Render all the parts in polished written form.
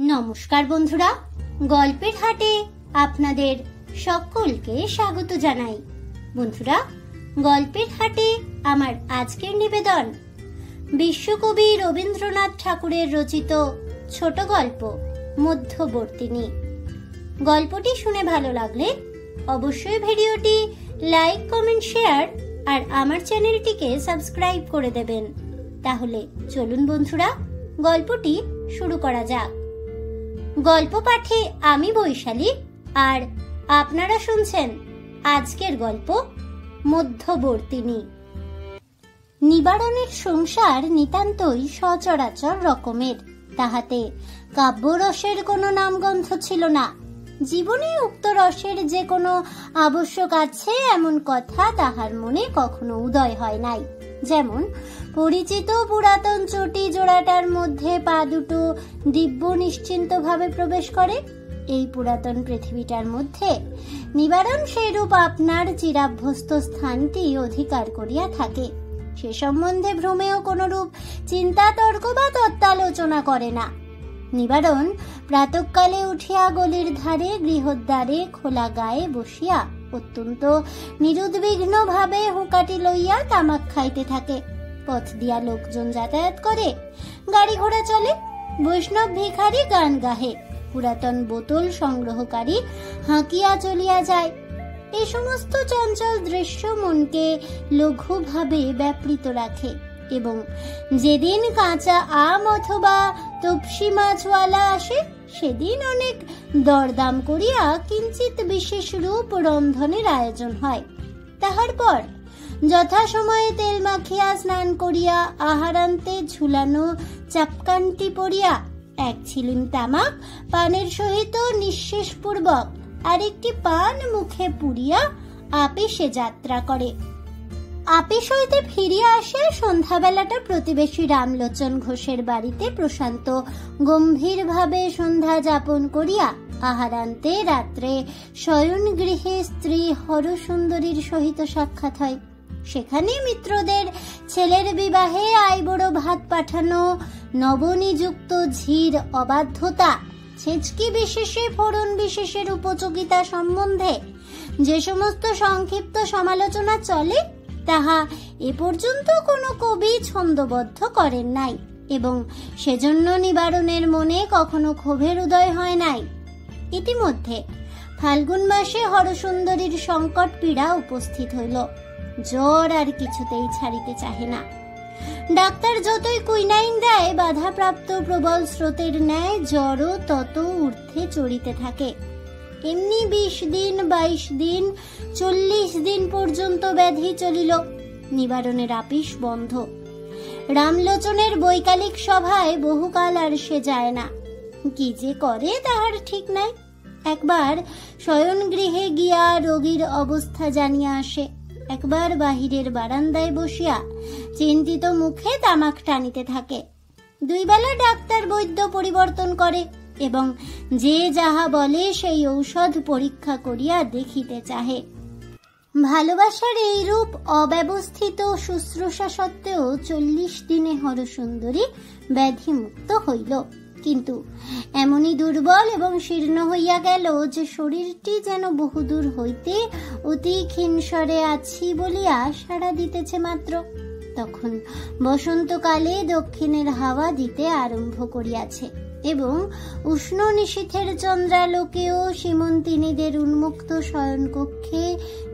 নমস্কার বন্ধুরা, গল্পের হাটে আপনাদের সকলকে স্বাগত জানাই। বন্ধুরা, গল্পের হাটে আমার আজকের নিবেদন বিশ্বকবি রবীন্দ্রনাথ ঠাকুরের রচিত ছোট গল্প মধ্যবর্তিনী। গল্পটি শুনে ভালো লাগলে অবশ্যই ভিডিওটি লাইক, কমেন্ট, শেয়ার আর আমার চ্যানেলটিকে সাবস্ক্রাইব করে দেবেন। তাহলে চলুন বন্ধুরা, গল্পটি শুরু করা যাক। গল্প পাঠে আমি বৈশালী, আর আপনারা শুনছেন আজকের গল্প মধ্যবর্তিনী। নিবারণের সংসার নিতান্তই সচরাচর রকমের, তাহাতে কাব্যরসের কোনো নামগন্ধ ছিল না। জীবনে উক্ত রসের যে কোনো আবশ্যক আছে এমন কথা তাহার মনে কখনো উদয় হয় নাই। যেমন পরিচিত পুরাতন চটি জোড়াটার মধ্যে পা দুটো দিব্য নিশ্চিন্ত ভাবে প্রবেশ করে, এই পুরাতন পৃথিবীটার মধ্যে নিবারণ সেইরূপ আপনার চিরাভ্যস্ত স্থানটি অধিকার করিয়া থাকে। সে সম্বন্ধে ভ্রমেও কোনরূপ চিন্তা, তর্ক বা তত্ত্বালোচনা করে না। নিবারণ প্রাতঃকালে উঠিয়া গলির ধারে গৃহদ্বারে খোলা গায়ে বসিয়া অত্যন্ত নিরুদ্বিগ্ন ভাবে হুঁকাটি লইয়া তামাক খাইতে থাকে। পথ দিয়া লোকজন যাতায়াত করে, গাড়ি ঘোড়া চলে, বৈষ্ণব ভিখারি গান গাহে, পুরাতন বোতল সংগ্রহকারী হাঁকিয়া চলিয়া যায়। এই সমস্ত চঞ্চল দৃশ্য মনকে লঘুভাবে ব্যাপৃত রাখে এবং যেদিন কাঁচা আম অথবা তপসি মাছওয়ালা আসে সেদিন অনেক দরদাম করিয়া কিঞ্চিত বিশেষ রূপ রন্ধনের আয়োজন হয়। তাহার পর যথাসময়ে তেল মাখিয়া স্নান করিয়া আহারান্তে ঝুলানো চাপকানটি পরিয়া এক ছিলিম তামাক পানের সহিত নিঃশেষ পূর্বক আরেকটি পান মুখে পুরিয়া আপিসে যাত্রা করে। আপিস হইতে ফিরিয়া আসে সন্ধ্যাবেলাটা প্রতিবেশী রামলোচন ঘোষের বাড়িতে প্রশান্ত গম্ভীর ভাবে সন্ধ্যা যাপন করিয়া আহারান্তে রাত্রে শয়ন গৃহে স্ত্রী হরসুন্দরীর সহিত সাক্ষাৎ হয়। সেখানে মিত্রদের ছেলের বিবাহে আইবড় ভাত পাঠানো, নবনিযুক্ত ঝির অবাধ্যতা, ছেচকি বিশেষে ফোড়ন বিশেষের উপযোগিতা সম্বন্ধে যে সমস্ত সংক্ষিপ্ত সমালোচনা চলে তাহা এ পর্যন্ত কোনো কবি ছন্দবদ্ধ করেন নাই এবং সেজন্য নিবারণের মনে কখনো ক্ষোভের উদয় হয় নাই। ইতিমধ্যে ফাল্গুন মাসে হরসুন্দরীর সংকট পীড়া উপস্থিত হইল। জ্বর আর কিছুতেই ছাড়িতে চাহে না। ডাক্তার যতই কুইনাইন দেয়, বাধাপ্রাপ্ত প্রবল স্রোতের ন্যায় জ্বরও তত ঊর্ধ্বে চড়িতে থাকে। এমনি 20 দিন, 22 দিন, 40 দিন পর্যন্ত ব্যাধি চলিল। নিবারণের আপিস বন্ধ। রামলোচনের বৈকালিক সভায় বহুকাল আর সে যায় না। কি যে করে তাহার ঠিক নাই। একবার শয়ন গৃহে গিয়া রোগীর অবস্থা জানিয়া আসে, একবার বাহিরের বারান্দায় বসিয়া চিন্তিত মুখে তামাক টানিতে থাকে। 2 বেলা ডাক্তার বৈদ্য পরিবর্তন করে এবং যে যাহা বলে সেই ঔষধ পরীক্ষা করিয়া দেখিতে চাহে। ভালোবাসার এই রূপ অব্যবস্থিত শুশ্রূষা সত্ত্বেও 40 দিনে হরসুন্দরী ব্যাধি মুক্ত হইল, কিন্তু এমনই দুর্বল এবং শীর্ণ হইয়া গেল যে শরীরটি যেন বহুদূর হইতে অতি ক্ষীণস্বরে আছি বলিয়া সাড়া দিতেছে মাত্র। তখন বসন্তকালে দক্ষিণের হাওয়া দিতে আরম্ভ করিয়াছে এবং উষ্ণ নিশীথের চন্দ্রালোকেও সীমন্তিনীদের উন্মুক্ত শয়নকক্ষে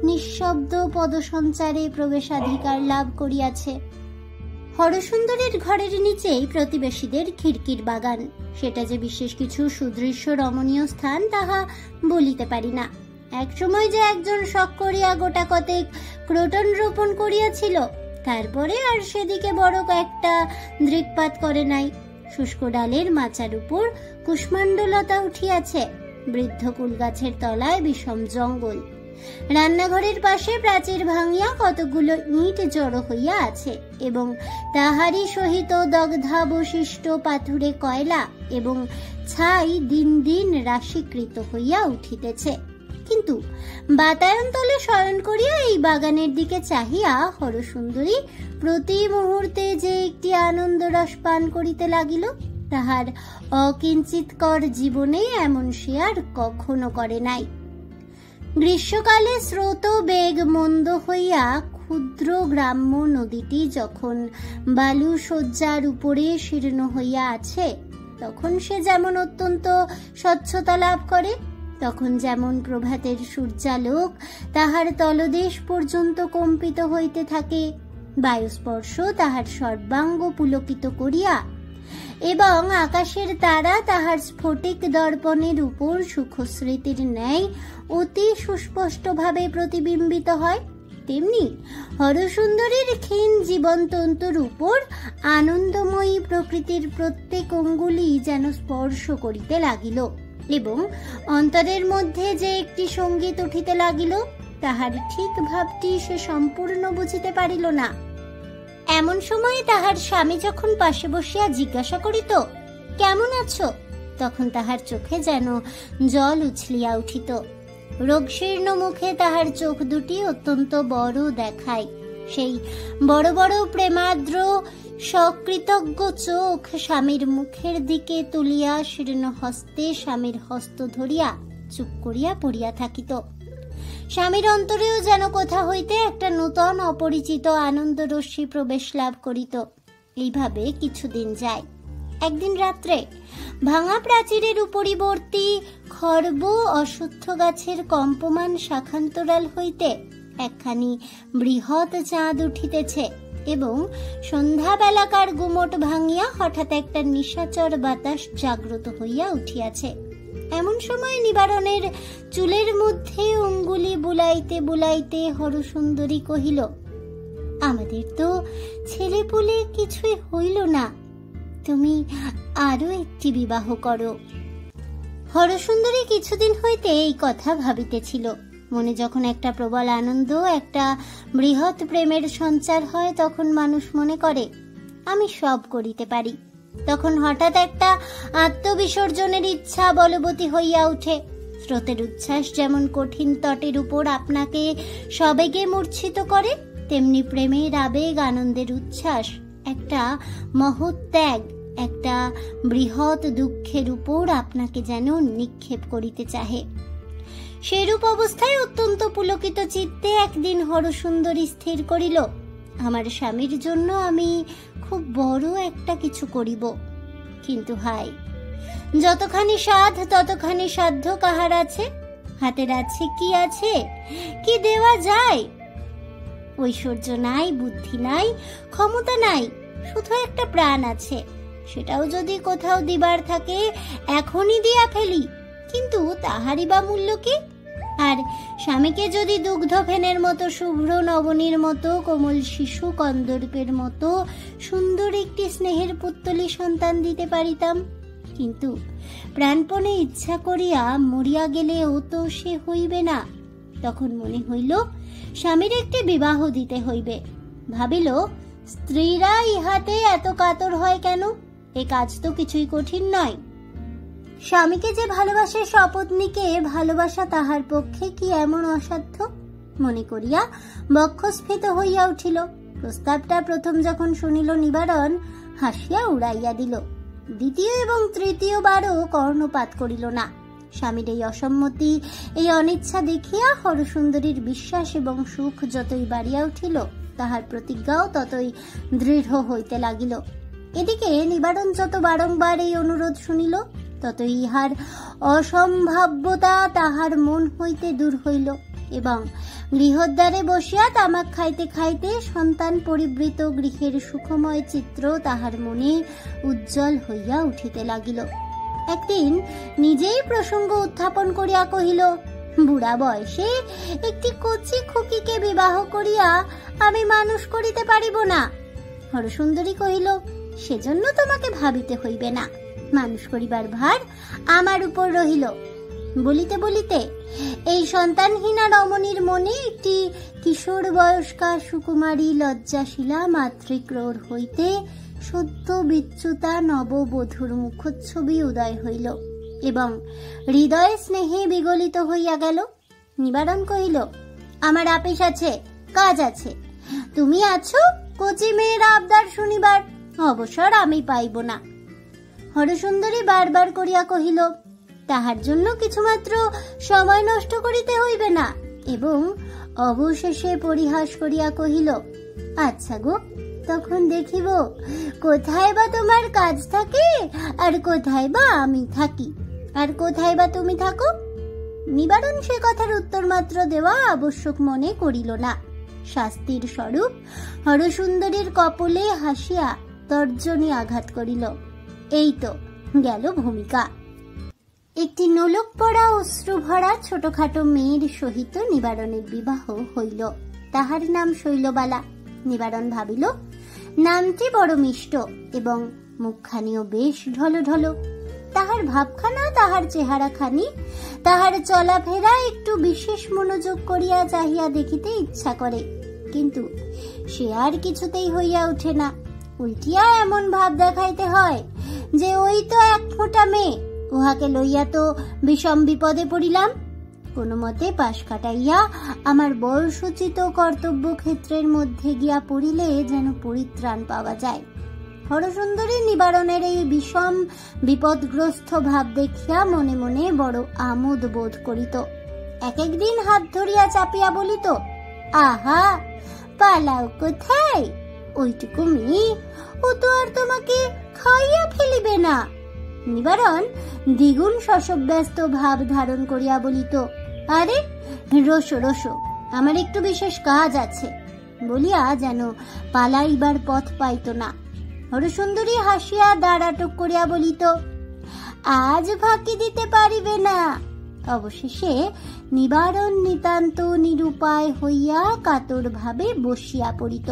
নিঃশব্দ পদসঞ্চারে প্রবেশাধিকার লাভ করিয়াছে। হরসুন্দরীর ঘরের নিচেই প্রতিবেশীদের খিড়কির বাগান। সেটা যে বিশেষ কিছু সুদৃশ্য রমণীয় স্থান তাহা বলিতে পারি না। এক সময় যে একজন শখ করিয়া গোটা কতেক ক্রোটন রোপণ করিয়াছিল, তারপরে আর সেদিকে বড় একটা দৃকপাত করে নাই। শুষ্ক ডালের মাচার উপর কুষ্মাণ্ডলতা উঠিয়াছে, বৃদ্ধ কুল গাছের তলায় বিষম জঙ্গল। রান্নাঘরের পাশে প্রাচীর ভাঙিয়া কতগুলো ইট জড়ো হইয়া আছে এবং তাহারই সহিত দগ্ধাবশিষ্ট পাথুরে কয়লা এবং ছাই দিন দিন রাশিকৃত হইয়া উঠিতেছে। কিন্তু বাতায়ন তলে শয়ন করিয়া এই বাগানের দিকে চাহিয়া হরসুন্দরী প্রতি মুহূর্তে যে একটি আনন্দ রস পান করিতে লাগিল, তাহার অকিঞ্চিৎকর জীবনে এমন সে আর কখনো করে নাই। গ্রীষ্মকালে স্রোত বেগ মন্দ হইয়া ক্ষুদ্র গ্রাম্য নদীটি যখন বালু শয্যার উপরে শীর্ণ হইয়া আছে, তখন সে যেমন অত্যন্ত স্বচ্ছতা লাভ করে, তখন যেমন প্রভাতের সূর্যালোক তাহার তলদেশ পর্যন্ত কম্পিত হইতে থাকে, বায়ুস্পর্শ তাহার সর্বাঙ্গ পুলকিত করিয়া এবং আকাশের তারা তাহার স্ফটিক দর্পণের উপর সুখস্মৃতির ন্যায় অতি সুস্পষ্টভাবে প্রতিবিম্বিত হয়, তেমনি হরসুন্দরীর ক্ষীণ জীবনতন্তুর উপর আনন্দময়ী প্রকৃতির প্রত্যেক অঙ্গুলি যেন স্পর্শ করিতে লাগিল এবং অন্তরের মধ্যে যে একটি সঙ্গীত উঠিতে লাগিল, তাহার ঠিক ভাবটি সে সম্পূর্ণ বুঝিতে পারিল না। এমন সময় তাহার স্বামী যখন পাশে বসিয়া জিজ্ঞাসা করিত, কেমন আছো, তখন তাহার চোখে যেন জল উছলিয়া উঠিত। রোগশীর্ণ মুখে তাহার চোখ দুটি অত্যন্ত বড় দেখায়। সেই বড় বড় প্রেমাদ্র সকৃতজ্ঞ চোখ স্বামীর মুখের দিকে তুলিয়া শীর্ণ হস্তে স্বামীর হস্ত ধরিয়া চুপ করিয়া পড়িয়া থাকিত। স্বামীর অন্তরেও যেন কোথা হইতে একটা নূতন অপরিচিত আনন্দ রশ্মি প্রবেশ লাভ করিত। এইভাবে কিছুদিন যায়। একদিন রাত্রে ভাঙা প্রাচীরের উপরিবর্তী খর্ব অশ্বত্থ গাছের কম্পমান শাখান্তরাল হইতে একখানি বৃহৎ চাঁদ উঠিতেছে এবং সন্ধ্যাবেলাকার গুমট ভাঙিয়া হঠাৎ একটা নিশাচর বাতাস জাগ্রত হইয়া উঠিয়াছে। এমন সময় নিবারণের চুলের মধ্যে অঙ্গুলি বুলাইতে বুলাইতে হরসুন্দরী কহিল, আমাদের তো ছেলেপুলে কিছুই হইল না, তুমি আরো একটি বিবাহ করো। হরসুন্দরী কিছুদিন হইতে এই কথা ভাবিতেছিল। মনে যখন একটা প্রবল আনন্দ, একটা বৃহৎ প্রেমের সঞ্চার হয়, তখন মানুষ মনে করে আমি সব করিতে পারি। তখন হঠাৎ একটা আত্মবিসর্জনের ইচ্ছা বলবতী হইয়া উঠে। স্রোতের উচ্ছ্বাস যেমন কঠিন তটের উপর আপনাকে সবেগে মূর্ছিত করে, তেমনি প্রেমের আবেগ, আনন্দের উচ্ছ্বাস একটা মহৎ ত্যাগ, একটা বৃহৎ দুঃখের উপর আপনাকে যেন নিক্ষেপ করিতে চাহে। সেরূপ অবস্থায় অত্যন্ত পুলকিত চিত্তে একদিন হরসুন্দরী স্থির করিল, আমার স্বামীর জন্য আমি খুব বড় একটা কিছু করিব। কিন্তু হায়, যতখানি সাধ ততখানি সাধ্য কাহার আছে? হাতের আছে কি আছে, কি দেওয়া যায়? ঐশ্বর্য নাই, বুদ্ধি নাই, ক্ষমতা নাই, শুধু একটা প্রাণ আছে। সেটাও যদি কোথাও দিবার থাকে এখনই দিয়া ফেলি, কিন্তু তাহারই বা মূল্য কি? আর স্বামীকে যদি দুগ্ধ ফেনের মতো, শুভ্র নবনীর মতো, কোমল শিশু কন্দর্পের মতো সুন্দর একটি স্নেহের পুত্তলি সন্তান দিতে পারিতাম, কিন্তু প্রাণপণে ইচ্ছা করিয়া মরিয়া গেলে ও তো সে হইবে না। তখন মনে হইল স্বামীর একটি বিবাহ দিতে হইবে। ভাবিল, স্ত্রীরা ইহাতে এত কাতর হয় কেন? এ কাজ তো কিছুই কঠিন নয়। স্বামীকে যে ভালোবাসে সপত্নীকে ভালোবাসা তাহার পক্ষে কি এমন অসাধ্য? মনে করিয়া বক্ষস্ফীত হইয়া উঠিল। প্রস্তাবটা প্রথম যখন শুনিল নিবারণ হাসিয়া উড়াইয়া দিল। দ্বিতীয় এবং তৃতীয়বারও কর্ণপাত করিল না। স্বামীর এই অসম্মতি, এই অনিচ্ছা দেখিয়া হরসুন্দরীর বিশ্বাস এবং সুখ যতই বাড়িয়া উঠিল, তাহার প্রতিজ্ঞাও ততই দৃঢ় হইতে লাগিল। এদিকে নিবারণ যত বারংবার এই অনুরোধ শুনিল, ততই ইহার অসম্ভাব্যতা তাহার মন হইতে দূর হইল এবং গৃহদ্বারে বসিয়া তামাক খাইতে খাইতে সন্তান পরিবৃত গৃহের সুখময় চিত্র তাহার মনে উজ্জ্বল হইয়া উঠিতে লাগিল। একদিন নিজেই প্রসঙ্গ উত্থাপন করিয়া কহিল, বুড়া বয়সে একটি কচি খুকিকে বিবাহ করিয়া আমি মানুষ করিতে পারিব না। হরসুন্দরী কহিল, সেজন্য তোমাকে ভাবিতে হইবে না, মানুষ করিবার ভার আমার উপর রহিল। বলিতে বলিতে এই সন্তানহীনা রমণীর মনে একটি কিশোর বয়স্কা সুকুমারী লজ্জাশীলা মাতৃক্রোড় হইতে সদ্য বিচ্যুতা নববধূর মুখচ্ছবি উদয় হইল এবং হৃদয় স্নেহে বিগলিত হইয়া গেল। নিবারণ কহিল, আমার আপিস আছে, কাজ আছে। তুমি আছো কচি মেয়ের আবদার শুনিবার, অবসর আমি পাইব না। হরসুন্দরী বারবার করিয়া কহিল, তাহার জন্য কিছুমাত্র সময় নষ্ট করিতে হইবে না, এবং অবশেষে পরিহাস করিয়া কহিল, আচ্ছা গো, তখন দেখিব কোথায় বা তোমার কাজ থাকে, আর কোথায় বা আমি থাকি, আর কোথায় বা তুমি থাকো। নিবারণ সে কথার উত্তর মাত্র দেওয়া আবশ্যক মনে করিল না। শাস্তির স্বরূপ হরসুন্দরীর কপলে হাসিয়া তর্জনী আঘাত করিল। এই তো গেল ভূমিকা। একটি নোলক পড়া অশ্রু ভরা ছোটখাটো মেয়ের সহিত নিবারণের বিবাহ হইল। তাহার নাম শৈলবালা। নিবারণ ভাবিল, নামটি বড় মিষ্ট এবং মুখখানিও বেশ ঢলঢলো। তাহার ভাবখানা, তাহার চেহারাখানি, তাহার চলাফেরা একটু বিশেষ মনোযোগ করিয়া চাহিয়া দেখিতে ইচ্ছা করে, কিন্তু সে আর কিছুতেই হইয়া ওঠে না। উল্টিয়া এমন ভাব দেখাইতে হয় যে ওই তো এক ফোঁটা মেয়ে, উহাকে লইয়া তো বিষম বিপদে পড়িলাম। কোনো মতে পাশ কাটাইয়া আমার বয়সোচিত কর্তব্য ক্ষেত্রের মধ্যে গিয়া পড়িলে যেন পরিত্রাণ পাওয়া যায়। হরসুন্দরী নিবারণের এই বিষম বিপদগ্রস্ত ভাব দেখিয়া মনে মনে বড় আমোদ বোধ করিত। এক একদিন হাত ধরিয়া চাপিয়া বলিত, আহা, পালাও কোথায়, ওইটুকু মেয়ে, ও তো আর তোমাকে খাইয়া ফেলিবে না। নিবারণ দ্বিগুণ শশব্যস্ত ভাব ধারণ করিয়া বলিত, আরে রসো রসো, আমার একটু বিশেষ কাজ আছে, বলিয়া যেন পালাইবার পথ পাইত না। হরসুন্দরী হাসিয়া দাঁড় আটক করিয়া বলিত, আজ ফাঁকি দিতে পারিবে না। অবশেষে নিবারণ নিতান্ত নিরুপায় হইয়া কাতর ভাবে বসিয়া পড়িত।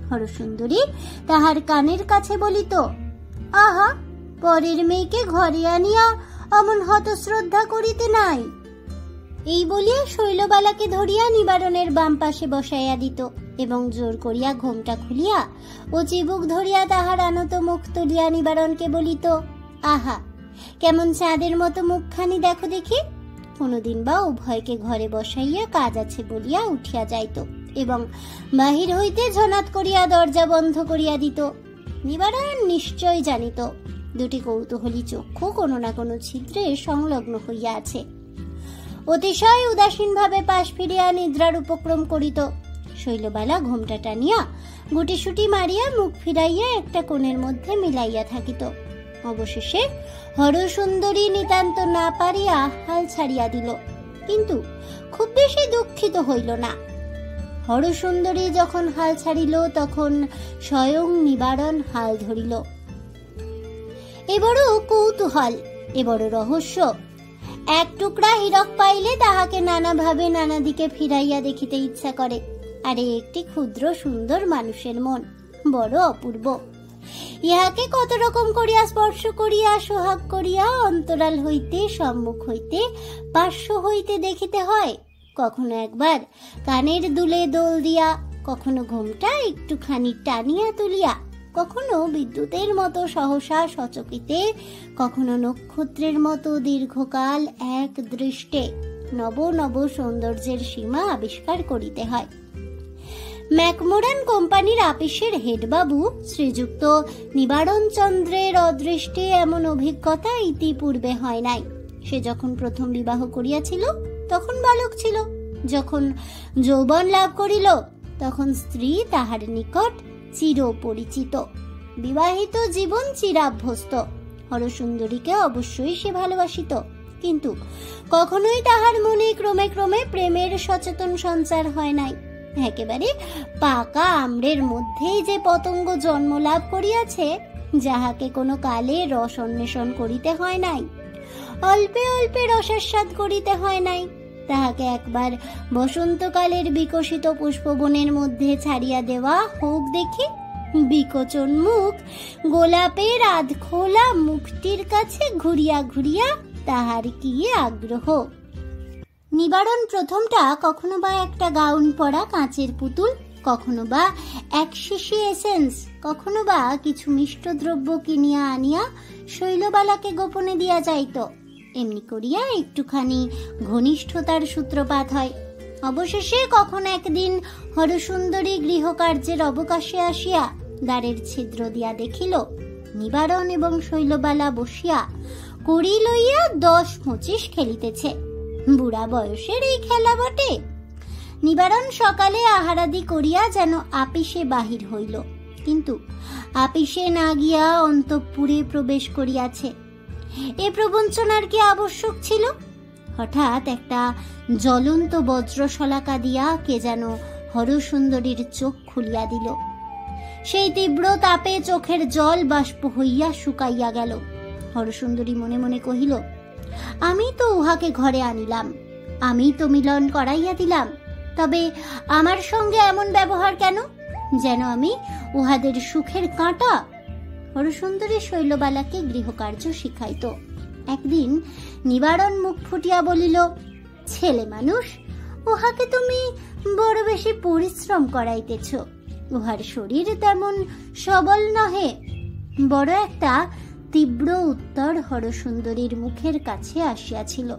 হরসুন্দরী তাহার কানের কাছে বলিত, আহা, পরের মেয়েকে ঘরে আনিয়া অমন হতশ্রদ্ধা করিতে নাই। এই বলিয়া শৈলবালাকে ধরিয়া নিবারণের বাম পাশে বসাইয়া দিত এবং জোর করিয়া ঘোমটা খুলিয়া ও চিবুক ধরিয়া তাহার আনত মুখ তুলিয়া নিবারণকে বলিত, আহা, কেমন চাঁদের মতো মুখখানি দেখো দেখি। কোনদিন বা উভয়কে ঘরে বসাইয়া কাজ আছে বলিয়া উঠিয়া যাইত এবং বাহির হইতে ঝনাত করিয়া দরজা বন্ধ করিয়া দিত। নিবারণ নিশ্চয় জানিত দুটি কৌতূহলী চক্ষু কোনো না কোনো ছিদ্রে সংলগ্ন হইয়া আছে। অতিশয় উদাসীন ভাবে পাশ ফিরিয়া নিদ্রার উপক্রম করিত। শৈলবালা ঘোমটা টানিয়া গুটিসুটি মারিয়া মুখ ফিরাইয়া একটা কোণের মধ্যে মিলাইয়া থাকিত। অবশেষে হরসুন্দরী নিতান্ত না পারিয়া হাল ছাড়িয়া দিল, কিন্তু খুব বেশি দুঃখিত হইল না। হরসুন্দরী যখন হাল ছাড়িল তখন স্বয়ং নিবারণ হাল ধরিল। এ বড় কৌতূহল, এ বড় রহস্য। এক টুকরা হীরক পাইলে তাহাকে নানাভাবে নানা দিকে ফিরাইয়া দেখিতে ইচ্ছা করে। আরে একটি ক্ষুদ্র সুন্দর মানুষের মন বড় অপূর্ব। ইহাকে কত রকম করিয়া স্পর্শ করিয়া সোহাগ করিয়া অন্তরাল হইতে, সম্মুখ হইতে, পার্শ্ব হইতে দেখিতে হয়। কখনো একবার কানের দুলে দোল দিয়া, কখনো ঘোমটা একটুখানি টানিয়া তুলিয়া, কখনো বিদ্যুতের মতো সহসা সচকিতে, কখনো নক্ষত্রের মতো দীর্ঘকাল এক দৃষ্টে নব নব সৌন্দর্যের সীমা আবিষ্কার করিতে হয়। ম্যাকমোরান কোম্পানির আপিসের হেডবাবু শ্রীযুক্ত নিবারণ চন্দ্রের অদৃষ্টে এমন অভিজ্ঞতা ইতিপূর্বে হয় নাই। সে যখন প্রথম বিবাহ করিয়াছিল তখন বালক ছিল, যখন যৌবন লাভ করিল তখন স্ত্রী তাহার নিকট চির পরিচিত, বিবাহিত জীবন চিরাভ্যস্ত। হরসুন্দরীকে অবশ্যই সে ভালোবাসিত, কিন্তু কখনোই তাহার মনে ক্রমে ক্রমে প্রেমের সচেতন সঞ্চার হয় নাই। একেবারে পাকা আম্রের মধ্যেই যে পতঙ্গ জন্ম লাভ করিয়াছে, যাহাকে কোনো কালে রস অন্বেষণ করিতে হয় নাই, অল্পে অল্পে রসাস্বাদ করিতে হয় নাই, তাহাকে একবার বসন্তকালের বিকশিত পুষ্পবনের মধ্যে ছাড়িয়া দেওয়া হোক দেখি। বিকচন মুখ গোলাপের আধখোলা মুখটির কাছে ঘুরিয়া ঘুরিয়া তাহার কি আগ্রহ। নিবারণ প্রথমটা কখনো বা একটা গাউন পরা কাঁচের পুতুল, কখনো বা এক শিশি এসেন্স, কখনো বা কিছু মিষ্ট দ্রব্য কিনিয়া আনিয়া শৈলবালাকে গোপনে দিয়া যাইত। এমনি করিয়া একটুখানি ঘনিষ্ঠতার সূত্রপাত হয়। অবশেষে কখন একদিন হরসুন্দরী গৃহকার্যের অবকাশে আসিয়া দ্বারের ছিদ্র দিয়া দেখিল নিবারণ এবং শৈলবালা বসিয়া কড়ি লইয়া 10-25 খেলিতেছে। বুড়া বয়সের এই খেলা বটে। নিবারণ সকালে আহারাদি করিয়া যেন আপিসে বাহির হইল, কিন্তু আপিসে না গিয়া অন্তঃপুরে প্রবেশ করিয়াছে। এ প্রবঞ্চনার কি আবশ্যক ছিল? হঠাৎ একটা জ্বলন্ত বজ্রশলাকা দিয়া কে যেন হরসুন্দরীর চোখ খুলিয়া দিল। সেই তীব্র তাপে চোখের জল বাষ্প হইয়া শুকাইয়া গেল। হরসুন্দরী মনে মনে কহিল, আমি তো উহাকে ঘরে আনিলাম, আমি তো মিলন করাইয়া দিলাম, তবে আমার সঙ্গে এমন ব্যবহার কেন, যেন আমি উহাদের সুখের কাঁটা। হরসুন্দরী শৈলবালাকে গৃহকার্য শিখাইত। একদিন নিবারণ মুখ ফুটিয়া বলিল, ছেলে মানুষ, উহাকে তুমি বড় বেশি পরিশ্রম করাইতেছ, উহার শরীর তেমন সবল নহে। বড় একটা তীব্র উত্তর হরসুন্দরীর মুখের কাছে আসিয়াছিল,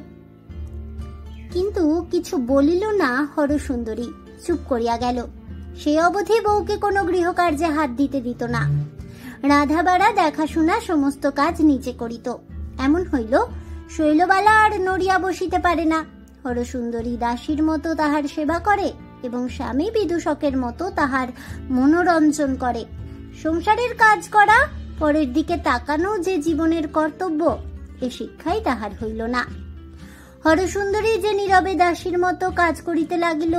কিন্তু কিছু বলিল না। হরসুন্দরী চুপ করিয়া গেল। সে অবধি বউকে কোনো গৃহকার্যে হাত দিতে দিত না। রাধা বাড়া দেখাশোনা সমস্ত কাজ নিচে করিত। এমন হইল শৈলবালা আর নড়িয়া বসিতে পারে না। হরসুন্দরী দাসীর মতো তাহার সেবা করে এবং স্বামী বিদূষকের মতো তাহার মনোরঞ্জন করে। সংসারের কাজ করা, পরের দিকে তাকানো যে জীবনের কর্তব্য, এ শিক্ষাই তাহার হইল না। হরসুন্দরী যে নীরবে দাসীর মতো কাজ করিতে লাগিল,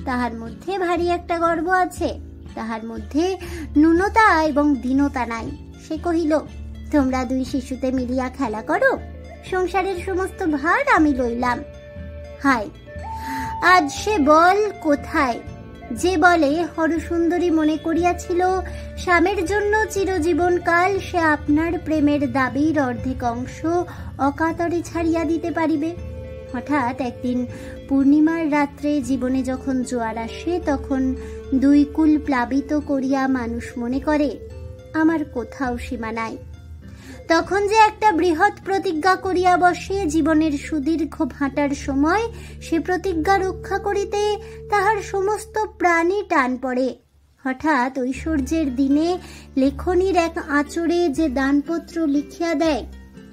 তাহার মধ্যে ভারী একটা গর্ব আছে, তাহার মধ্যে ন্যূনতা এবং দীনতা নাই। সে কহিল, তোমরা দুই শিশুতে মিলিয়া খেলা করো, সংসারের সমস্ত ভার আমি লইলাম। হায়, আজ সে বল কোথায় যে বলে হরসুন্দরী মনে করিয়াছিল স্বামীর জন্য চিরজীবন কাল সে আপনার প্রেমের দাবির অর্ধেক অংশ অকাতরে ছাড়িয়া দিতে পারিবে। হঠাৎ একদিন পূর্ণিমার রাত্রে জীবনে যখন জোয়ার আসে, তখন দুই কুল প্লাবিত করিয়া মানুষ মনে করে আমার কোথাও সীমা নাই। তখন যে একটা বৃহৎ প্রতিজ্ঞা করিয়া বসে, জীবনের সুদীর্ঘ ভাটার সময় সে প্রতিজ্ঞা রক্ষা করিতে তাহার সমস্ত প্রাণী টান পড়ে। হঠাৎ ঐশ্বর্যের দিনে লেখনীর এক আঁচড়ে যে দানপত্র লিখিয়া দেয়,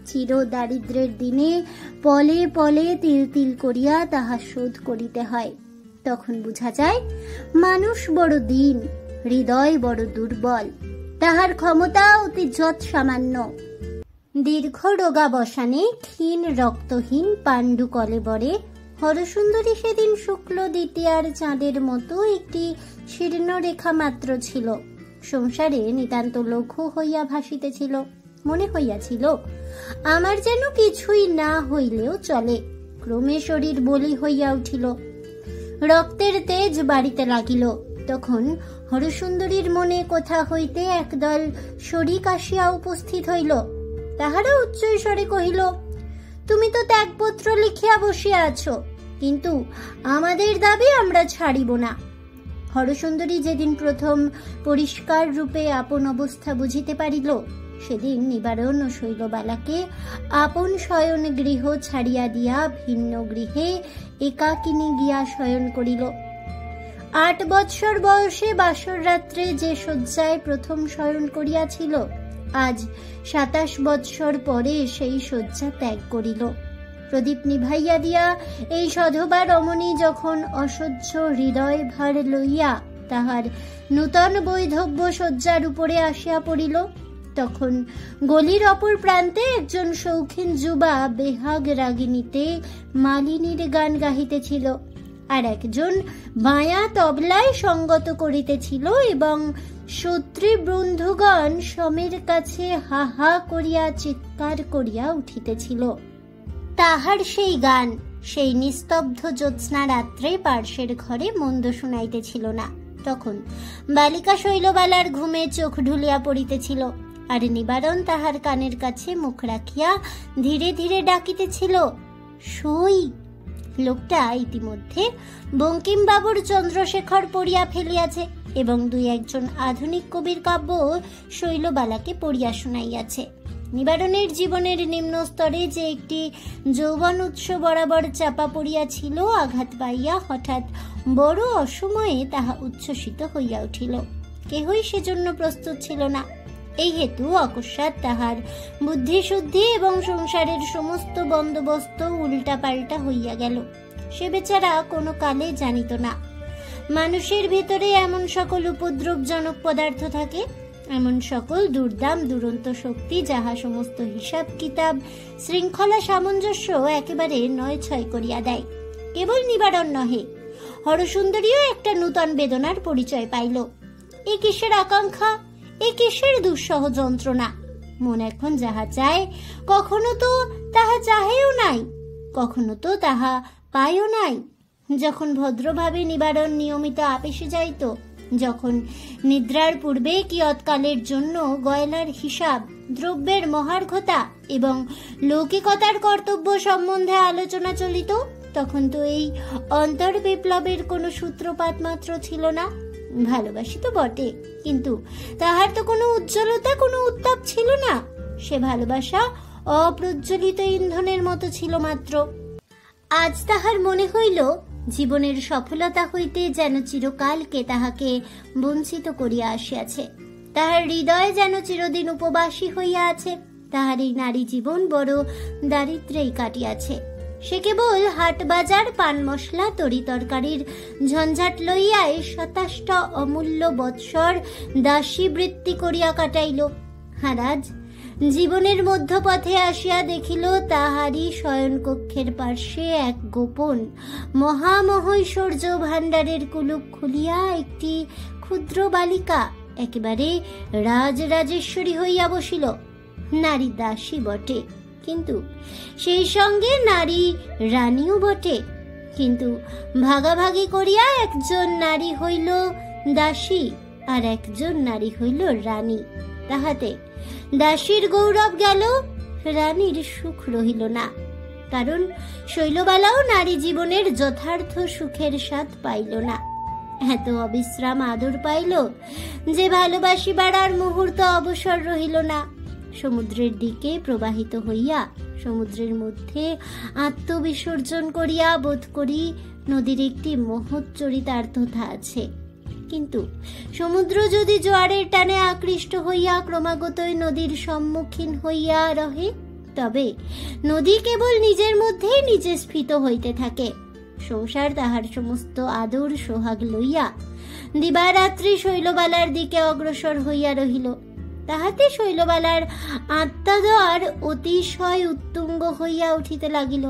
চির দারিদ্রের দিনে পলে পলে তিল তিল করিয়া তাহা শোধ করিতে হয়। তখন বুঝা যায় মানুষ বড় দীন, হৃদয় বড় দুর্বল, তাহার ক্ষমতা অতি যৎ সামান্য। দীর্ঘ রোগাবসানে ক্ষীণ রক্তহীন পাণ্ডু কলেবরে হরসুন্দরী সেদিন শুক্ল দ্বিতীয়ার চাঁদের মতো একটি শীর্ণ রেখা মাত্র ছিল। সংসারে নিতান্ত লঘু হইয়া ভাসিতেছিল। মনে হইয়াছিল আমার যেন কিছুই না হইলেও চলে। ক্রমে শরীর বলি হইয়া উঠিল, রক্তের তেজ বাড়িতে লাগিল। তখন হরসুন্দরীর মনে কোথা হইতে একদল শরিক আসিয়া উপস্থিত হইল। তাহারা উচ্চ স্বরে কহিল, তুমি তো ত্যাগপত্র লিখিয়া বসিয়া আছো, কিন্তু আমাদের দাবি আমরা ছাড়িব না। হরসুন্দরী যেদিন প্রথম পরিষ্কার রূপে আপন অবস্থা বুঝিতে পারিল, সেদিন নিবারণ ও শৈলবালাকে আপন শয়ন গৃহ ছাড়িয়া দিয়া ভিন্ন গৃহে একাকিনী গিয়া শয়ন করিল। 8 বৎসর বয়সে বাসর রাত্রে যে শয্যায় প্রথম শয়ন করিয়াছিল, আজ 27 বৎসর পরে সেই শয্যা ত্যাগ করিল। প্রদীপ নিভাইয়া দিয়া এই সধবা রমণী যখন অসহ্য হৃদয় ভার লইয়া তাহার নূতন বৈধব্য শয্যার উপরে আসিয়া পড়িল, তখন গলির অপর প্রান্তে একজন শৌখিন যুবা বেহাগ রাগিনীতে মালিনীর গান গাহিতেছিল, আর একজন বায়া তবলায় সঙ্গত করিতেছিল এবং শত্রুবৃন্দগণ সমের কাছে হা হা করিয়া চিৎকার করিয়া উঠিতেছিল। তাহার সেই গান সেই নিস্তব্ধ জ্যোৎস্না রাত্রে পার্শ্বের ঘরে মন্দ শুনাইতেছিল না। তখন বালিকা শৈলবালার ঘুমে চোখ ঢুলিয়া পড়িতেছিল, আর নিবারণ তাহার কানের কাছে মুখ রাখিয়া ধীরে ধীরে ডাকিতেছিল, সই। লোকটা ইতিমধ্যে বঙ্কিমবাবুর চন্দ্রশেখর পড়িয়া ফেলিয়াছে এবং 2-1 আধুনিক কবির কাব্য শৈলবালাকে পড়িয়া শুনাইয়াছে। নিবারণের জীবনের নিম্ন স্তরে যে একটি যৌবন উৎস বরাবর চাপা পড়িয়াছিল, আঘাত পাইয়া হঠাৎ বড় অসময়ে তাহা উচ্ছ্বসিত হইয়া উঠিল। কেহই সেজন্য প্রস্তুত ছিল না। এই হেতু অকস্মাৎ তাহার বুদ্ধিশুদ্ধি এবং সংসারের সমস্ত বন্দোবস্ত উল্টা পাল্টা হইয়া গেল। সে বেচারা কোনো কালে জানিত না মানুষের ভিতরে এমন সকল উপদ্রবজনক পদার্থ থাকে, এমন সকল দুর্দাম দুরন্ত শক্তি যাহা সমস্ত হিসাব কিতাব শৃঙ্খলা সামঞ্জস্য একেবারে নয় ছয় করিয়া দেয়। কেবল নিবারণ নহে, হরসুন্দরীও একটা নূতন বেদনার পরিচয় পাইল। এ কিসের আকাঙ্ক্ষা, এ কিসের দুঃসহ যন্ত্রণা! মন এখন যাহা চায় কখনো তো তাহা চাহেও নাই, কখনো তো তাহা পায়ও নাই। যখন ভদ্রভাবে নিবারণ নিয়মিত আপিসে যাইত, যখন নিদ্রার পূর্বে কিয়ৎকালের জন্য গয়লার হিসাব, দ্রব্যের মহার্ঘতা এবং লৌকিকতার কর্তব্য সম্বন্ধে আলোচনা চলিত, তখন তো এই অন্তর বিপ্লবের কোনো সূত্রপাত মাত্র ছিল না। ভালোবাসি তো বটে, কিন্তু তাহার তো কোনো উজ্জ্বলতা, কোনো উত্তাপ ছিল না। সে ভালোবাসা অপ্রজ্বলিত ইন্ধনের মতো ছিল মাত্র। আজ তাহার মনে হইল জীবনের সফলতা হইতে যেন চিরকালকে তাহাকে বঞ্চিত করিয়া আসিয়াছে। তাহার হৃদয় যেন চিরদিন উপবাসী হইয়া আছে। তাহার এই নারী জীবন বড় দারিদ্র্যেই কাটিয়াছে। সে কেবল হাট বাজার, পান মশলা, তরি তরকারির ঝঞ্ঝাট লইয়াই ২৭টা অমূল্য বৎসর দাসী বৃত্তি করিয়া কাটাইল। আর আজ জীবনের মধ্যপথে আসিয়া দেখিল তাহারই শয়নকক্ষের পার্শ্বে এক গোপন মহামহৈশ্বর্য ভাণ্ডারের কুলুপ খুলিয়া একটি ক্ষুদ্র বালিকা একেবারে রাজরাজেশ্বরী হইয়া বসিল। নারী দাসী বটে, কিন্তু সেই সঙ্গে নারী রানীও বটে। কিন্তু ভাগাভাগি করিয়া একজন নারী হইল দাসী আর একজন নারী হইল রানী। তাহাতে দাসীর গৌরব গেল, রানীর সুখ রহিল না। কারণ শৈলবালাও নারী জীবনের যথার্থ সুখের স্বাদ পাইল না। এত অবিশ্রাম আদর পাইল যে ভালোবাসিবার আর মুহূর্ত অবসর রহিল না। সমুদ্রের দিকে প্রবাহিত হইয়া সমুদ্রের মধ্যে আত্মবিসর্জন করিয়া বোধ করি নদীর একটি মহৎ চরিতার্থতা আছে। কিন্তু সমুদ্র যদি জোয়ারের টানে আকৃষ্ট হইয়া ক্রমাগতই নদীর সম্মুখীন হইয়া রহে, তবে নদী কেবল নিজের মধ্যেই নিজে স্ফীত হইতে থাকে। সংসার তাহার সমস্ত আদর সোহাগ লইয়া দিবারাত্রি শৈলবালার দিকে অগ্রসর হইয়া রহিল। তাহাতে শৈলবালার আত্মাদর অতিশয় উত্তুঙ্গ হইয়া উঠিতে লাগিল।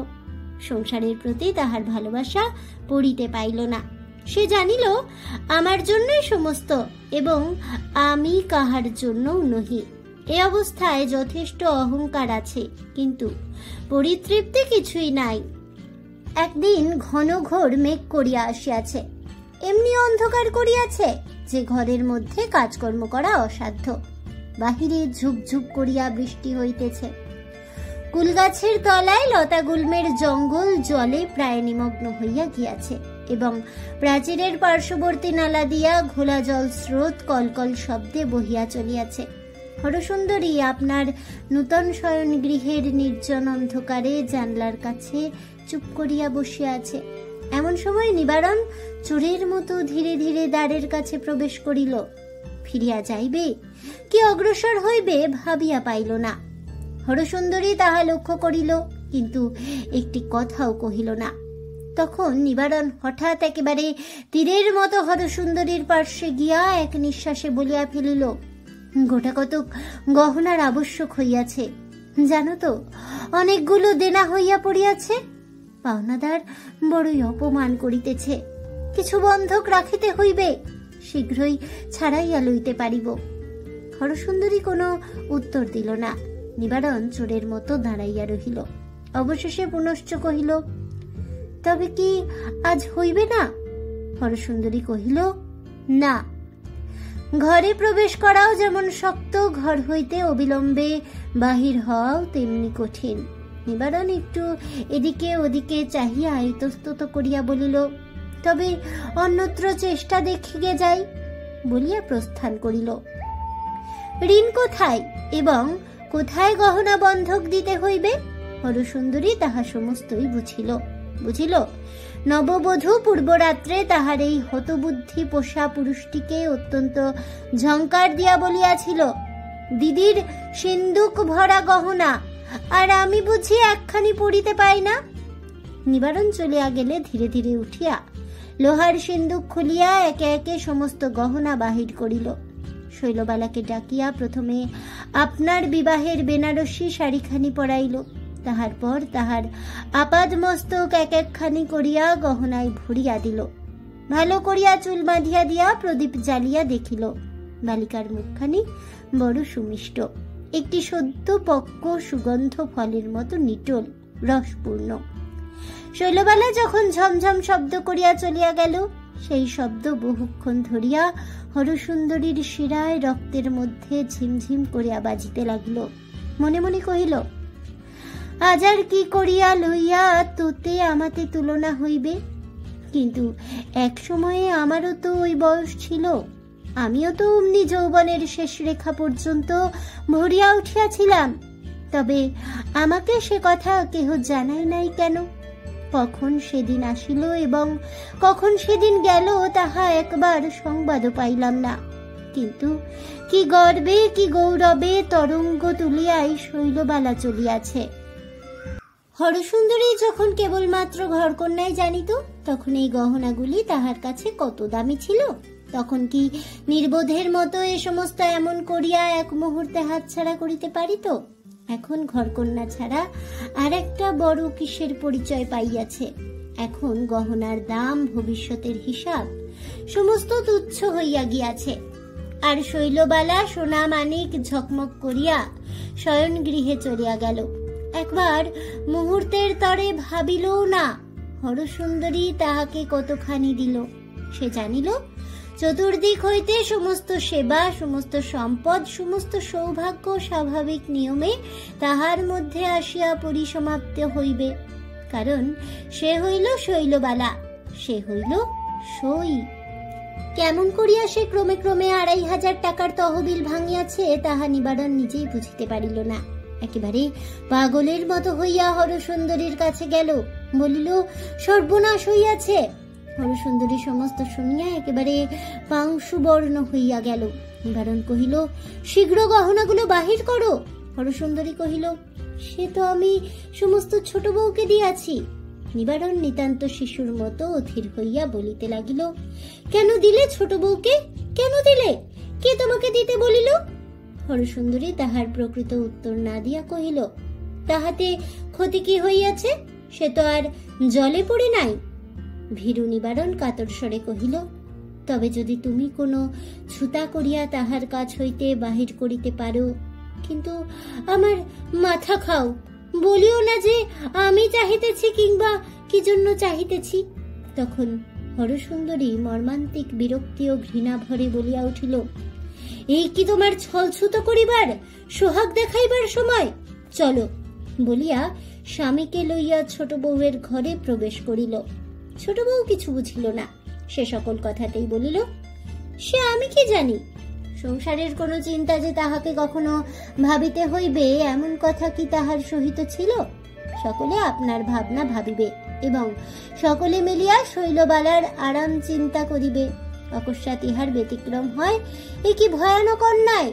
সংসারের প্রতি তাহার ভালোবাসা পড়িতে পাইল না। সে জানিল আমার জন্যই সমস্ত এবং আমি কাহার জন্যও নহি। এ অবস্থায় যথেষ্ট অহংকার আছে, কিন্তু পরিতৃপ্তি কিছুই নাই। একদিন ঘন ঘোর মেঘ করিয়া আসিয়াছে, এমনি অন্ধকার করিয়াছে যে ঘরের মধ্যে কাজকর্ম করা অসাধ্য। বাহিরে ঝুপঝুপ করিয়া বৃষ্টি হইতেছে। কুলগাছের তলায় লতা গুল্মের জঙ্গল জলে প্রায় নিমগ্ন হইয়া গিয়াছে এবং প্রাচীরের পার্শ্ববর্তী নালা দিয়া ঘোলা জল স্রোত কলকল শব্দে বহিয়া চলিয়াছে। হরসুন্দরী আপনার নূতন শয়ন গৃহের নির্জন অন্ধকারে জানলার কাছে চুপ করিয়া বসিয়া আছে। এমন সময় নিবারণ চোরের মতো ধীরে ধীরে দ্বারের কাছে প্রবেশ করিল। ফিরিয়া যাইবে কি অগ্রসর হইবে ভাবিয়া পাইল না। হরসুন্দরী তাহা লক্ষ্য করিল, কিন্তু একটি কথাও কহিল না। তখন নিবারণ হঠাৎ একেবারে তীরের মতো হরসুন্দরীর পার্শ্বে গিয়া এক নিঃশ্বাসে বলিয়া ফেলিল, গোটা কতক গহনার আবশ্যক হইয়াছে। জানো তো, অনেকগুলো দেনা হইয়া পড়িয়াছে। পাওনাদার বড়ই অপমান করিতেছে। কিছু বন্ধক রাখিতে হইবে, শীঘ্রই ছাড়াইয়া লইতে পারিব। হরসুন্দরী কোনো উত্তর দিল না। নিবারণ চোরের মতো দাঁড়াইয়া রহিল। অবশেষে পুনশ্চ কহিল, তবে কি আজ হইবে না? হরসুন্দরী কহিল, না। ঘরে প্রবেশ করাও যেমন শক্ত, ঘর হইতে অবিলম্বে বাহির হওয়াও তেমনি কঠিন। নিবারণ একটু এদিকে ওদিকে চাহিয়া ইতস্তত করিয়া বলিল, তবে অন্যত্র চেষ্টা দেখিয়ে যাই বলিয়া প্রস্থান করিল। ঋণ কোথায় এবং কোথায় গহনা বন্ধক দিতে হইবে হরসুন্দরী তাহা সমস্তই বুঝিল। নববধূ পূর্বরাত্রে তাহার এই হতবুদ্ধি পোষা পুরুষটিকে অত্যন্ত ঝংকার দিয়া বলিয়াছিল, দিদির সিন্দুক ভরা গহনা, আর আমি বুঝি একখানি পড়িতে পাই না। নিবারণ চলিয়া গেলে ধীরে ধীরে উঠিয়া লোহার সিন্দুক খুলিয়া একে একে সমস্ত গহনা বাহির করিল। শৈলবালাকে ডাকিয়া প্রথমে আপনার বিবাহের বেনারসি শাড়িখানি পরাইল, তাহার পর তাহার আপাদ মস্তক এক একখানি করিয়া গহনায় ভরিয়া দিল। ভালো করিয়া চুল বাঁধিয়া দিয়া প্রদীপ জ্বালিয়া দেখিল বালিকার মুখখানি বড় সুমিষ্ট, একটি সদ্য পক্ক সুগন্ধ ফলের মতো নিটোল রসপূর্ণ। শৈলবালা যখন ঝমঝম শব্দ করিয়া চলিয়া গেল, সেই শব্দ বহুক্ষণ ধরিয়া হরসুন্দরীর শিরায় রক্তের মধ্যে ঝিমঝিম করিয়া বাজিতে লাগিল। মনে মনে কহিল, আজ আর কি করিয়া লইয়া তোতে আমাতে তুলনা হইবে? কিন্তু এক সময়ে আমারও তো ওই বয়স ছিল, আমিও তো অমনি যৌবনের শেষ রেখা পর্যন্ত ভরিয়া উঠিয়াছিলাম। তবে আমাকে সে কথা কেহ জানায় নাই কেন? কখন সেদিন আসিল এবং কখন সেদিন গেল তাহা একবার সংবাদও পাইলাম না। কিন্তু কি গর্বে কি গৌরবে তরঙ্গ তুলিয়াই শৈলবালা চলিয়াছে। হরসুন্দরী যখন কেবলমাত্র ঘরকন্যায় জানিত, তখন এই গহনাগুলি তাহার কাছে কত দামি ছিল। তখন কি নির্বোধের মতো এ সমস্ত এমন করিয়া এক মুহূর্তে হাতছাড়া করিতে পারিত? এখন ঘরকন্যা ছাড়া আর একটা বড় কিসের পরিচয় পাইয়াছে। এখন গহনার দাম, ভবিষ্যতের হিসাব সমস্ত তুচ্ছ হইয়া গিয়াছে। আর শৈলবালা সোনা মানিক ঝকমক করিয়া শয়ন গৃহে চলিয়া গেল। একবার মুহূর্তের তরে ভাবিলও না হরসুন্দরী তাহাকে কতখানি দিল। সে জানিল চতুর্দিক হইতে সমস্ত সেবা, সমস্ত সম্পদ, সমস্ত সৌভাগ্য স্বাভাবিক নিয়মে তাহার মধ্যে আসিয়া পরিসমাপ্ত হইবে। কারণ সে হইল শৈলবালা, সে হইল সই। কেমন করিয়া সে ক্রমে ক্রমে ২৫০০ টাকার তহবিল ভাঙিয়াছে তাহা নিবারণ নিজেই বুঝিতে পারিল না। একেবারে পাগলের মতো হইয়া হরসুন্দরীর কাছে গেল, বলিল, সর্বনাশ হইয়াছে। হরসুন্দরী সমস্ত শুনিয়া একেবারে পাংশুবর্ণ হইয়া গেল। নিবারণ কহিল, শীঘ্র গহনাগুলো বাহির করো। হরসুন্দরী কহিল, সে তো আমি সমস্ত ছোট বউকে দিয়াছি। নিবারণ নিতান্ত শিশুর মতো অধীর হইয়া বলিতে লাগিল, কেন দিলে ছোট বউকে? কেন দিলে? কে তোমাকে দিতে বলিল? হরসুন্দরী তাহার প্রকৃত উত্তর না দিয়া কহিল, তাহাতে ক্ষতি কি হইয়াছে? সে তো আর জলে পড়ে নাই। ভীরু নিবারণ কাতর স্বরে কহিল, তবে যদি তুমি কোনো ছুতা করিয়া তাহার কাছ হইতে বাহির করিতে পারো। কিন্তু আমার মাথা খাও, বলিও না যে আমি চাহিতেছি কিংবা কি জন্য চাহিতেছি। তখন হরসুন্দরী মর্মান্তিক বিরক্তি ও ঘৃণা ভরে বলিয়া উঠিল, এই কি তোমার ছলছুতো করিবার, সোহাগ দেখাইবার সময়? চলো। বলিয়া স্বামীকে লইয়া ছোট বউয়ের ঘরে প্রবেশ করিল। ছোট বউ কিছু বুঝিল না, সে সকল কথাতেই বলিল, সে আমি কি জানি? সংসারের কোনো চিন্তা যে তাহাকে কখনো ভাবিতে হইবে এমন কথা কি তাহার সহিত ছিল? সকলে আপনার ভাবনা ভাবিবে এবং সকলে মিলিয়া শৈলবালার আরাম চিন্তা করিবে। অকস্মাৎ ইহার ব্যতিক্রম হয়, এ কি ভয়ানক অন্যায়!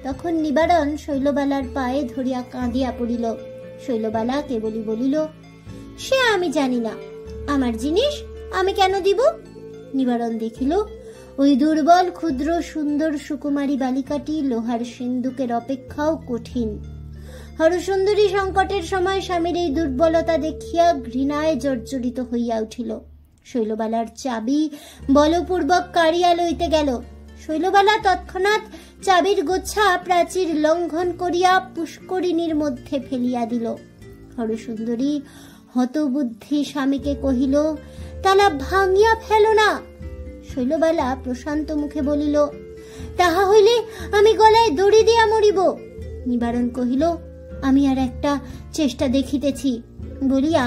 তখন নিবারণ শৈলবালার পায়ে ধরিয়া কাঁদিয়া পড়িল। শৈলবালা কেবলই বলিল, সে আমি জানি না, আমার জিনিস আমি কেন দিব? নিবারণ দেখিল ওই দুর্বল ক্ষুদ্র সুন্দর সুকুমারী বালিকাটি লোহার সিন্দুকের অপেক্ষাও কঠিন। হরসুন্দরী সংকটের সময় স্বামীর এই দুর্বলতা দেখিয়া ঘৃণায় জর্জরিত হইয়া উঠিল। শৈলবালার চাবি বলপূর্বক কাড়িয়া লইতে গেল। শৈলবালা তৎক্ষণাৎ চাবির গোছা প্রাচীর লঙ্ঘন করিয়া পুষ্করিণীর মধ্যে ফেলিয়া দিল। হরসুন্দরী হতবুদ্ধি স্বামীকে কহিল, তালা ভাঙিয়া ফেলো না। শৈলবালা প্রশান্ত মুখে বলিল, তাহা হইলে আমি গলায় দড়ি দিয়া মরিব। নিবারণ কহিল, আমি আর একটা চেষ্টা দেখিতেছি বলিয়া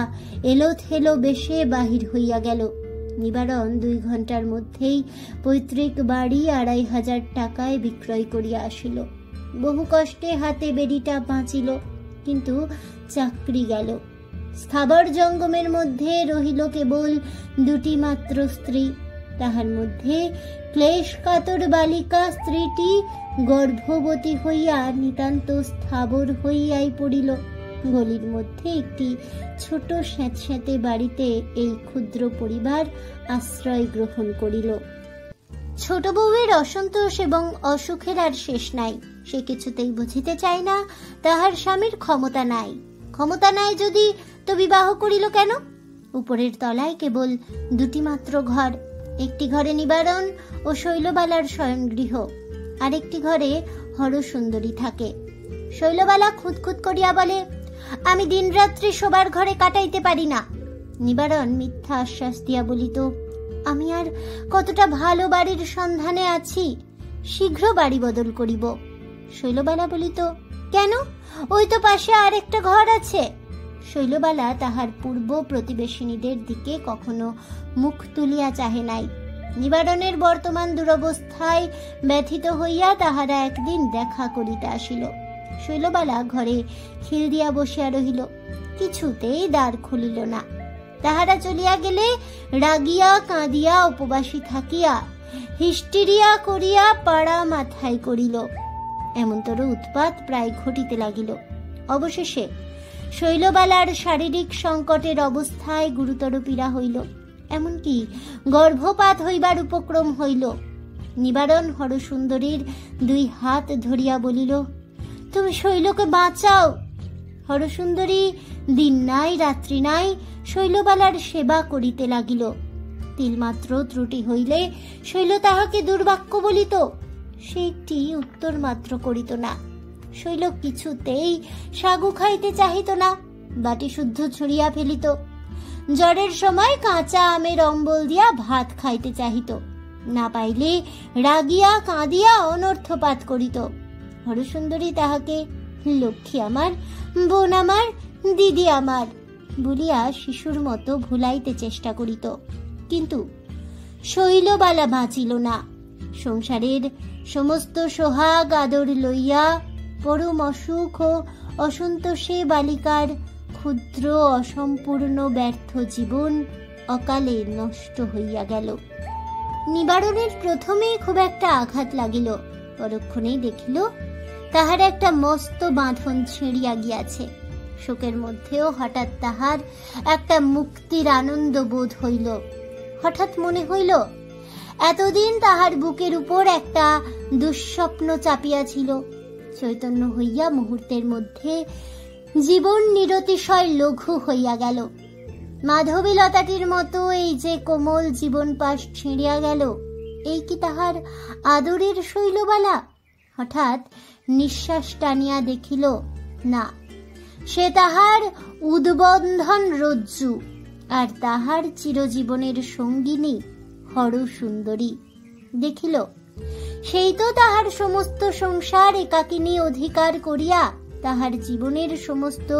এলো থেলো বেশে বাহির হইয়া গেল। নিবারণ 2 ঘন্টার মধ্যেই পৈতৃক বাড়ি ২৫০০ টাকায় বিক্রয় করিয়া আসিল। বহু কষ্টে হাতে বেড়িটা বাঁচিল, কিন্তু চাকরি গেল। স্থাবর জঙ্গমের মধ্যে রহিল কেবল 2টি মাত্র স্ত্রী। তাহার মধ্যে ক্লেশ কাতর বালিকা স্ত্রীটি গর্ভবতী হইয়া নিতান্ত স্থাবর হইয়াই পড়িল। গলির মধ্যে একটি ছোট স্যাঁতস্যাঁতে বাড়িতে এই ক্ষুদ্র পরিবার আশ্রয় গ্রহণ করিল। ছোট বউয়ের অসন্তোষ এবং অসুখের আর শেষ নাই। সে কিছুতেই বুঝিতে চায় না তাহার স্বামীর ক্ষমতা নাই। ক্ষমতা নাই যদি তো বিবাহ করিল কেন? উপরের তলায় কেবল দুটি মাত্র ঘর। একটি ঘরে নিবারণ ও শৈলবালার শয়নগৃহ, আরেকটি ঘরে হরসুন্দরী থাকে। শৈলবালা খুঁতখুত করিয়া বলে, আমি দিনরাত্রি শোবার ঘরে কাটাইতে পারি না। নিবারণ মিথ্যা আশ্বাস দিয়া বলিত, আমি আর কতটা ভালো বাড়ির সন্ধানে আছি, শীঘ্র বাড়ি বদল করিব। শৈলবালা বলিত, কেন? ওই তো পাশে আরেকটা ঘর আছে। শৈলবালা তাহার পূর্ব প্রতিবেশিনীদের দিকে কখনো মুখ তুলিয়া চাহে নাই। নিবারণের বর্তমান দুরবস্থায় ব্যথিত হইয়া তাহারা একদিন দেখা করিতে আসিল। শৈলবালা ঘরে খিল দিয়া বসিয়া রহিল, কিছুতেই দ্বার খুলিল না। তাহারা চলিয়া গেলে রাগিয়া কাঁদিয়া উপবাসী থাকিয়া হিস্টিরিয়া করিয়া পাড়া মাথায় করিল। এমনতর উৎপাত প্রায় ঘটিতে লাগিল। অবশেষে শৈলবালার শারীরিক সংকটের অবস্থায় গুরুতর পীড়া হইল, এমনকি গর্ভপাত হইবার উপক্রম হইল। নিবারণ হরসুন্দরীর দুই হাত ধরিয়া বলিল, তুমি শৈলকে বাঁচাও। হরসুন্দরী দিন নাই রাত্রি নাই শৈলবালার সেবা করিতে লাগিল। তিলমাত্র ত্রুটি হইলে শৈল তাহাকে দুর্বাক্য বলিত, সে একটি উত্তর মাত্র করিত না। শৈল কিছুতেই সাগু খাইতে চাহিত না, বাটি শুদ্ধ ছুঁড়িয়া ফেলিত। জ্বরের সময় কাঁচা আমের অম্বল দিয়া ভাত খাইতে চাহিত, না পাইলে রাগিয়া কাঁদিয়া অনর্থপাত করিত। হরসুন্দরী তাহাকে লক্ষ্মী আমার, বোন আমার, দিদি আমার বলিয়া শিশুর মতো ভুলাইতে চেষ্টা করিত, কিন্তু শৈলবালা বাঁচিল না। সংসারের সমস্ত সোহাগ আদর লইয়া পরম অসুখ ও অসন্তোষে বালিকার ক্ষুদ্র অসম্পূর্ণ ব্যর্থ জীবন অকালে নষ্ট হইয়া গেল। নিবারণের প্রথমে খুব একটা আঘাত লাগিল, পরক্ষণেই দেখিল তাহার একটা মস্ত বাঁধন ছিঁড়িয়া গিয়াছে। শোকের মধ্যেও হঠাৎ তাহার একটা মুক্তির আনন্দ বোধ হইল। হঠাৎ মনে হইল এতদিন তাহার বুকের উপর একটা দুঃস্বপ্ন চাপিয়া ছিল, চৈতন্য হইয়া মুহূর্তের মধ্যে জীবন নিরতিশয় লঘু হইয়া গেল। মাধবী লতাটির মতো এই যে কোমল জীবন পাশ ছিঁড়িয়া গেল, এই কি তাহার আদরের শৈলবালা? হঠাৎ নিঃশ্বাস টানিয়া দেখিল, না, সে তাহার উদ্বন্ধন রজ্জু, আর তাহার চিরজীবনের সঙ্গিনী হরসুন্দরী। দেখিল সেই তো তাহার সমস্ত সংসার একাকিনী অধিকার করিয়া তাহার জীবনের সমস্ত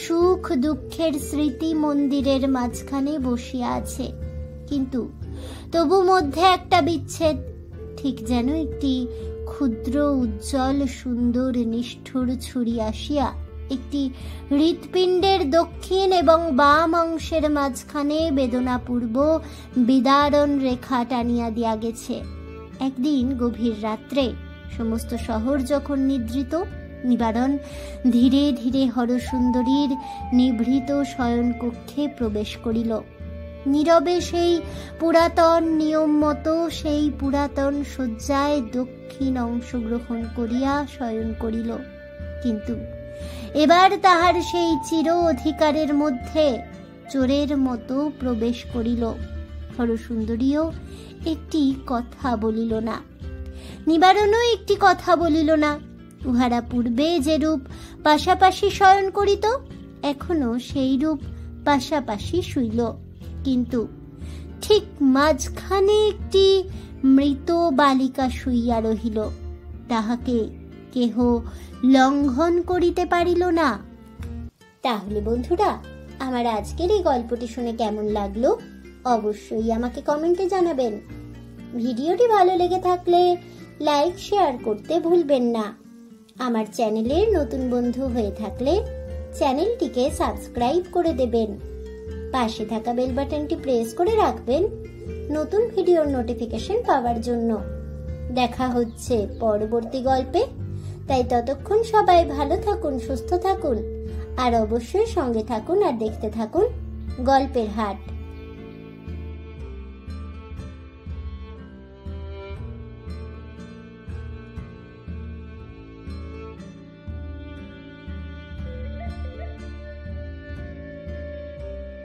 সুখ দুঃখের স্মৃতি মন্দিরের মাঝখানে বসিয়া আছে, কিন্তু তবু মধ্যে একটা বিচ্ছেদ, ঠিক যেন একটি ক্ষুদ্র উজ্জ্বল সুন্দর নিষ্ঠুর ছুরি আসিয়া একটি হৃৎপিণ্ডের দক্ষিণ এবং বাম অংশের মাঝখানে বেদনাপূর্ব বিদারণ রেখা টানিয়া দিয়া গেছে। একদিন গভীর রাত্রে সমস্ত শহর যখন নিদ্রিত, নিবারণ ধীরে ধীরে হরসুন্দরীর নিভৃত শয়ন কক্ষে প্রবেশ করিল। নীরবে সেই পুরাতন নিয়ম মতো সেই পুরাতন শয্যায় দক্ষিণ অংশ গ্রহণ করিয়া শয়ন করিল, কিন্তু এবার তাহার সেই চির অধিকারের মধ্যে চোরের মতো প্রবেশ করিল। হরসুন্দরীও একটি কথা বলিল না, নিবারণও একটি কথা বলিল না। উহারা পূর্বে যে রূপ পাশাপাশি শয়ন করিত, এখনো সেই রূপ পাশাপাশি শুইল, কিন্তু ঠিক মাঝখানে একটি মৃত বালিকা শুইয়া রহিল। তাহাকে কেহ লঙ্ঘন করিতে পারিল না। তাহলে বন্ধুরা, আমার আজকের এই গল্পটি শুনে কেমন লাগলো অবশ্যই আমাকে কমেন্টে জানাবেন। ভিডিওটি ভালো লেগে থাকলে লাইক শেয়ার করতে ভুলবেন না। আমার চ্যানেলের নতুন বন্ধু হয়ে থাকলে চ্যানেলটিকে সাবস্ক্রাইব করে দেবেন। পাশে থাকা বেল বাটনটি প্রেস করে রাখবেন নতুন ভিডিওর নোটিফিকেশন পাওয়ার জন্য। দেখা হচ্ছে পরবর্তী গল্পে। তাই ততক্ষণ সবাই ভালো থাকুন, সুস্থ থাকুন, আর অবশ্যই সঙ্গে থাকুন আর দেখতে থাকুন গল্পের হাট।